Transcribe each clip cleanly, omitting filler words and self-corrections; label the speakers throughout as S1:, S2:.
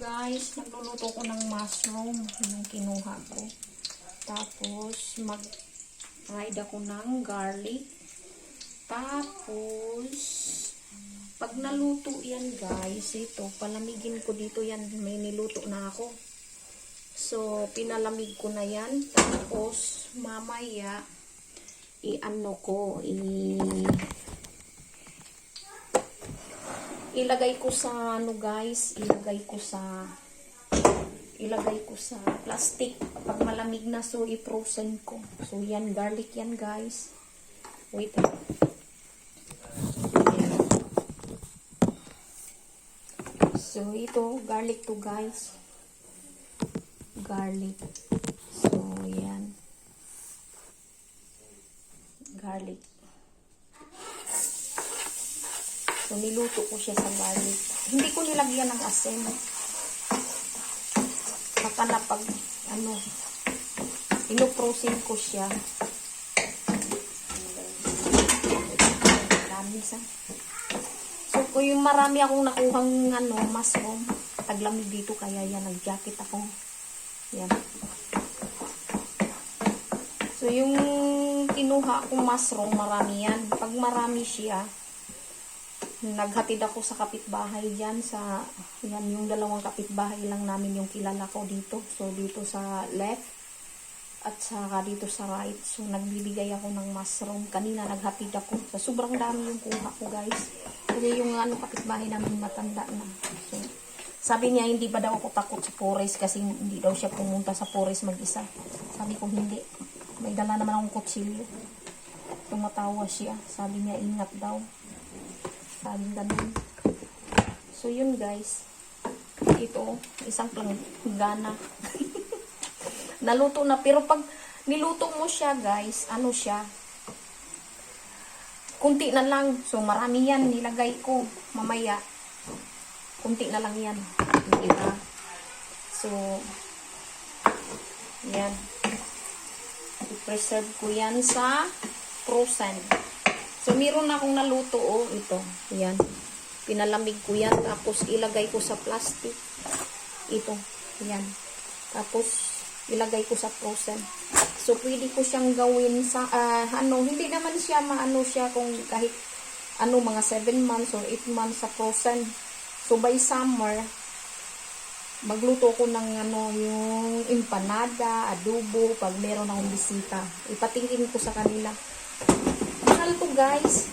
S1: Guys, nagluluto ko ng mushroom. Yung kinuha ko. Tapos, mag-fried ako ng garlic. Tapos, pag naluto yan guys, ito, palamigin ko dito yan. May niluto na ako. So, pinalamig ko na yan. Tapos, mamaya, ilagay ko sa guys, ilagay ko sa plastic pag malamig na, so i-frozen ko. So yan, garlic yan guys. Wait. So ito, garlic to guys. Garlic. So yan. Garlic. So, niluto ko siya sa garlic. Hindi ko nilagyan ng asin. Baka na pag, ino-frozen ko siya. So, kung yung marami akong nakuhang, mushroom, taglamig dito, kaya yan, nag-jacket ako. Yan. So, yung kinuha kong mushroom, marami yan. Pag marami siya, naghatid ako sa kapitbahay dyan, yan yung dalawang kapitbahay lang namin yung kilala ko dito. So, dito sa left at saka dito sa right. So, nagbibigay ako ng mushroom. Kanina naghatid ako. So, sobrang dami yung kuha ko guys. Kasi yung kapitbahay namin matanda na. So, sabi niya hindi ba daw ako takot sa forest kasi hindi daw siya pumunta sa forest mag-isa. Sabi ko hindi. May dala naman akong kutsilyo. Tumatawa siya. Sabi niya ingat daw. Sabi ganun. So, yun guys. Ito, isang planggana. Naluto na. Pero pag niluto mo siya guys, siya? Kunti na lang. So, marami yan. Nilagay ko mamaya. Kunti na lang yan. Diba? So, yan. I-preserve ko yan sa frozen. So, meron na akong naluto, ito. Yan. Pinalamig ko yan. Tapos, ilagay ko sa plastic. Ito. Yan. Tapos, ilagay ko sa frozen. So, pwede ko siyang gawin sa, hindi naman siya, siya kung kahit, mga 7 months or 8 months sa frozen. So, by summer, magluto ko ng, yung empanada, adobo, pag meron akong bisita. Ipatingin ko sa kanila. Mahal to guys,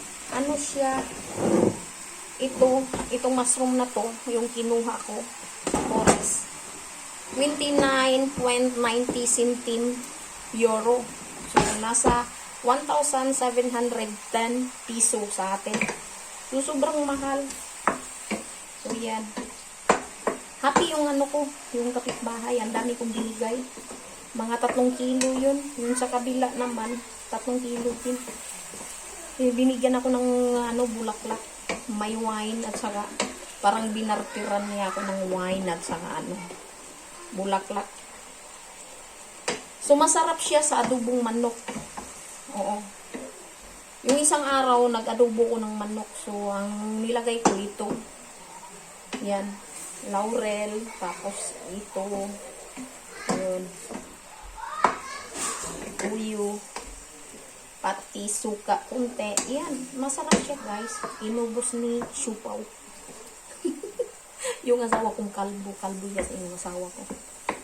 S1: siya, itong mushroom na to, yung kinuha ko, oras, 29.90 centime euro. So, nasa 1,710 piso sa atin. So, sobrang mahal. So, yan. Happy yung ko, yung kapitbahay, ang dami kong binigay. Mga 3 kilo yun. Yung sa kabila naman, 3 kilo din. Binigyan ako ng bulaklak, may wine at saka parang binartiran niya ako ng wine at saka bulaklak. So masarap siya sa adobong manok. Oo. Yung isang araw nag-adobo ko ng manok. So ang nilagay ko ito. Yan, laurel, tapos ito. Yun. Uyo. Pati suka, kunti. Yan, masarap siya guys. Inubos ni Siupaw. Yung asawa kong kalbo yan yung asawa ko.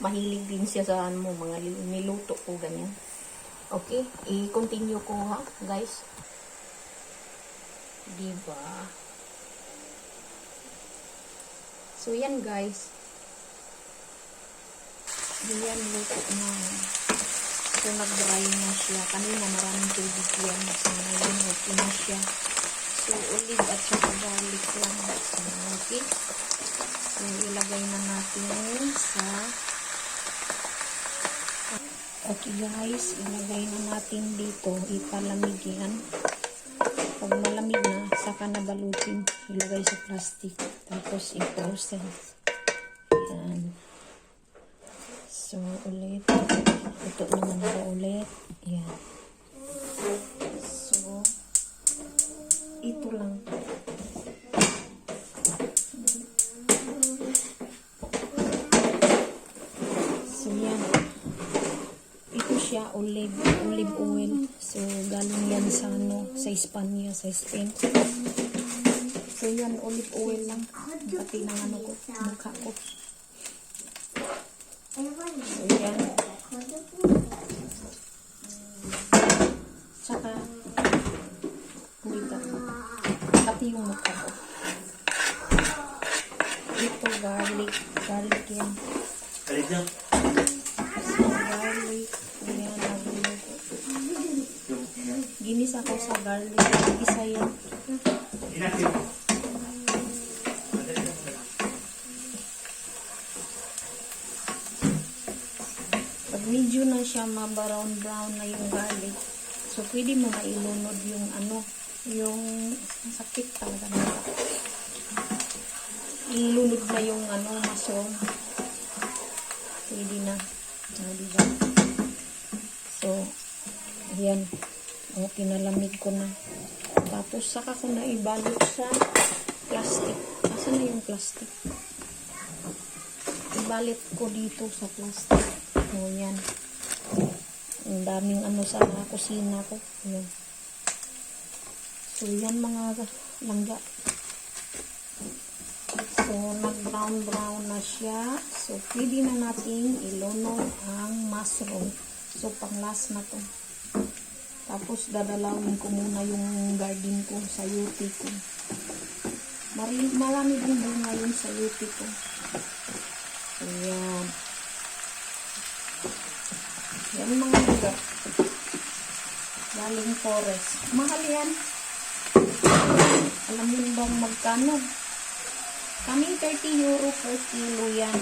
S1: Mahilig din siya sa mga niluto ko, ganyan. Okay, i-continue ko ha, guys. Diba? So, yan guys. Yan, luto na. So, nag-dry na siya. Kanina maraming tubig yan. So, ngayon, okay na siya. So, olive at saka garlic lang. So, okay. So, ilagay na natin sa... Okay guys, ilagay na natin dito. Ipalamig yan. Pag malamig na, saka na balutin. Ilagay sa plastic. Tapos, i-frozen. Yan. So, ulit. Ito naman ba ulit. Yan. So, ito lang. siya, olive oil. So, galing yan sa sa Espanya, sa Spain. So, yan, olive oil lang. Pati ng ko, mukha ko. So, yan. Tsaka, pati yung mukha ko. Ito, garlic yan.
S2: Galit lang.
S1: So, garlic. Yan, ginisa ko sa garlic. Isa yan. Pag medyo na siya ma-brown na yung garlic, so pwede mo na ilunod yung yung sakit talaga nila. Ilunod na yung mushroom. Pwede na. Diba? So, ayan. O, pinalamig ko na. Tapos, saka ko na ibalot sa plastic. Asan na yung plastic? Ibalit ko dito sa plastic. O, yan. Ang daming sa kusina ko. Ayan. So, yan mga langga. So, nag-brown na siya. So, pwede na natin ilunod ang mushroom. So, pang-last na to. Tapos, dadalawin ko muna yung garden ko, sayuti ko. Marami din bunga yung sayuti ko. So, yan. Yan mga lugar. Galing forest. Mahal yan. Alam mo bang magkano? Kaming 30 euro per kilo yan.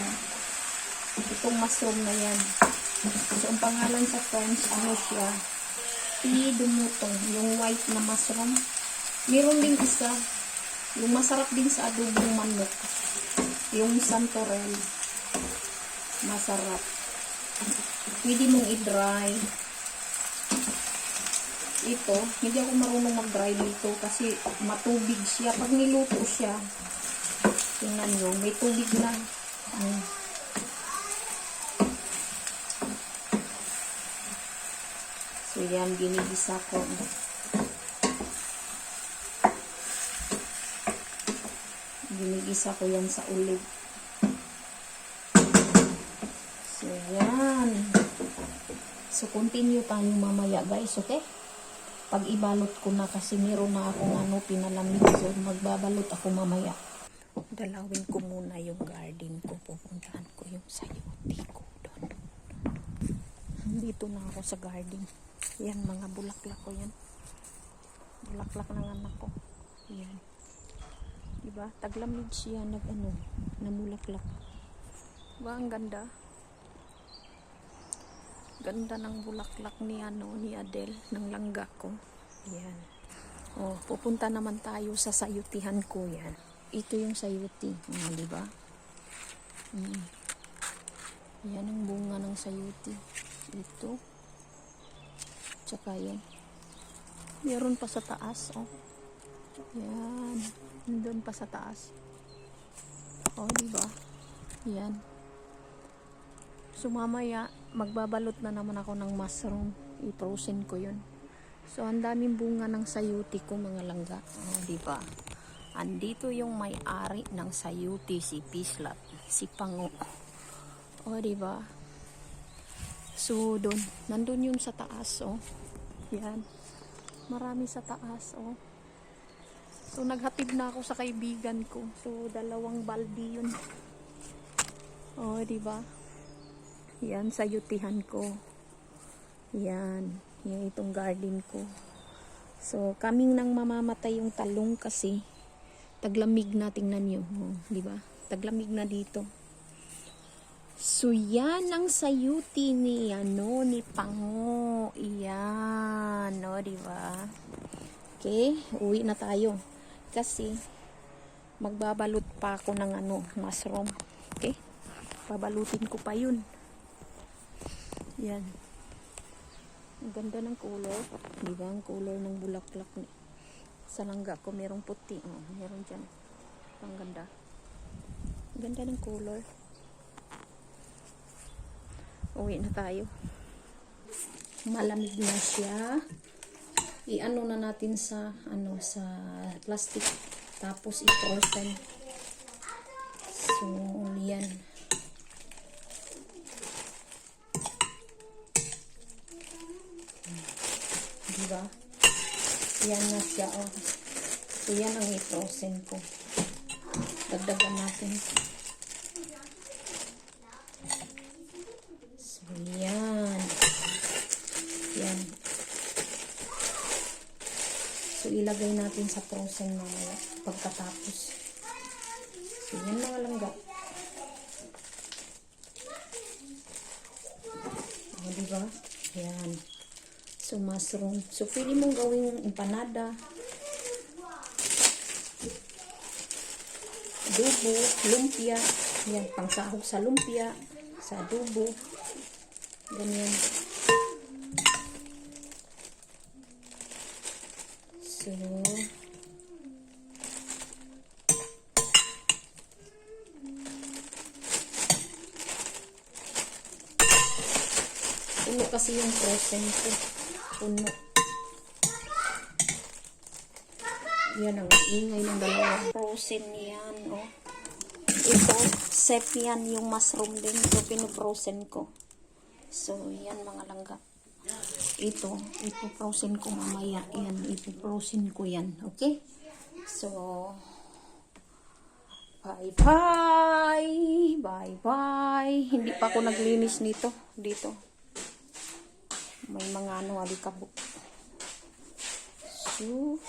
S1: Itong mushroom na yan. So, ang pangalan sa French, siya? Pea de mouton. Yung white na mushroom. Meron din isa. Yung masarap din sa adobong manok. Yung santorel. Masarap. Pwede mong i-dry. Ito, hindi ako marunong mag-dry dito kasi matubig siya. Pag niluto siya, tingnan nyo, may tubig na. So, yan, ginigisa ko. Ginigisa ko yan sa olive. So, yan. So, continue tayo mamaya, guys, okay? Pag ibalot ko na kasi meron na akong pinalamig. So, magbabalot ako mamaya. Dalawin ko muna yung garden ko. Pupuntahan ko yung sayuti ko doon. Dito na ako sa garden. Yan, mga bulaklak ko yan. Bulaklak ng anak ko. Yan. Diba? Taglamig siya namulaklak. Diba? Ang ganda. Ganda ng bulaklak ni Adele, ng langga ko. Yan. Oh, pupunta naman tayo sa sayutihan ko yan. Ito yung sayuti. Di ba? Yan ang bunga ng sayuti. Ito. Tsaka yan. Meron pa sa taas. Oh. Yan. Doon pa sa taas. Oh, di ba? Yan. So, mamaya, magbabalot na naman ako ng mushroom. I-frozen ko yun. So, ang daming bunga ng sayuti ko, mga langga. Oh, di ba? Andito yung may-ari ng sayuti, si Pislat, si Pango. O, diba? So, doon. Nandun yun sa taas, oh. Yan. Marami sa taas, oh. So, naghatid na ako sa kaibigan ko. So, 2 baldi yun. O, diba? Yan, sayutihan ko. Yan. Yan itong garden ko. So, kaming nang mamamatay yung talong kasi taglamig na, tingnan nyo. Oh, di ba? Taglamig na dito. So, yan ang sayuti ni, ni Pango. Iyan. No, di ba? Okay, uwi na tayo. Kasi, magbabalot pa ako ng mushroom. Okay? Babalutin ko pa yun. Yan. Ang ganda ng color. Di ba? Ang color ng bulaklak ni. Sa langga ko, merong puti. Oh, meron dyan. Ang ganda. Ang ganda ng color. Uwi na tayo. malamig na siya, i-ano na natin sa sa plastic, tapos i-frozen. So yan, diba? Yan na siya, oh. So yan ang i-frozen ko. Dagdagan natin. So yan. Yan. So ilagay natin sa frozen mamaya pagkatapos. So yan mga langga. O, diba? Yan. So mushroom. So pwede mong gawing empanada, adobo, lumpia. Yan, pangsahog sa lumpia, sa adobo. Ganyan. So, puno kasi yung frozen ko. Puno. Yan ang ingay ng dalawa. Frozen yan, oh. Ito, sep yan, yung mushroom din. Ito, pinu-frozen ko. So, yan mga langga. Ito frozen ko mamaya. Yan, frozen ko yan. Okay? So, bye-bye! Bye-bye! Hindi pa ako naglinis nito. Dito. May mga alikabok. So,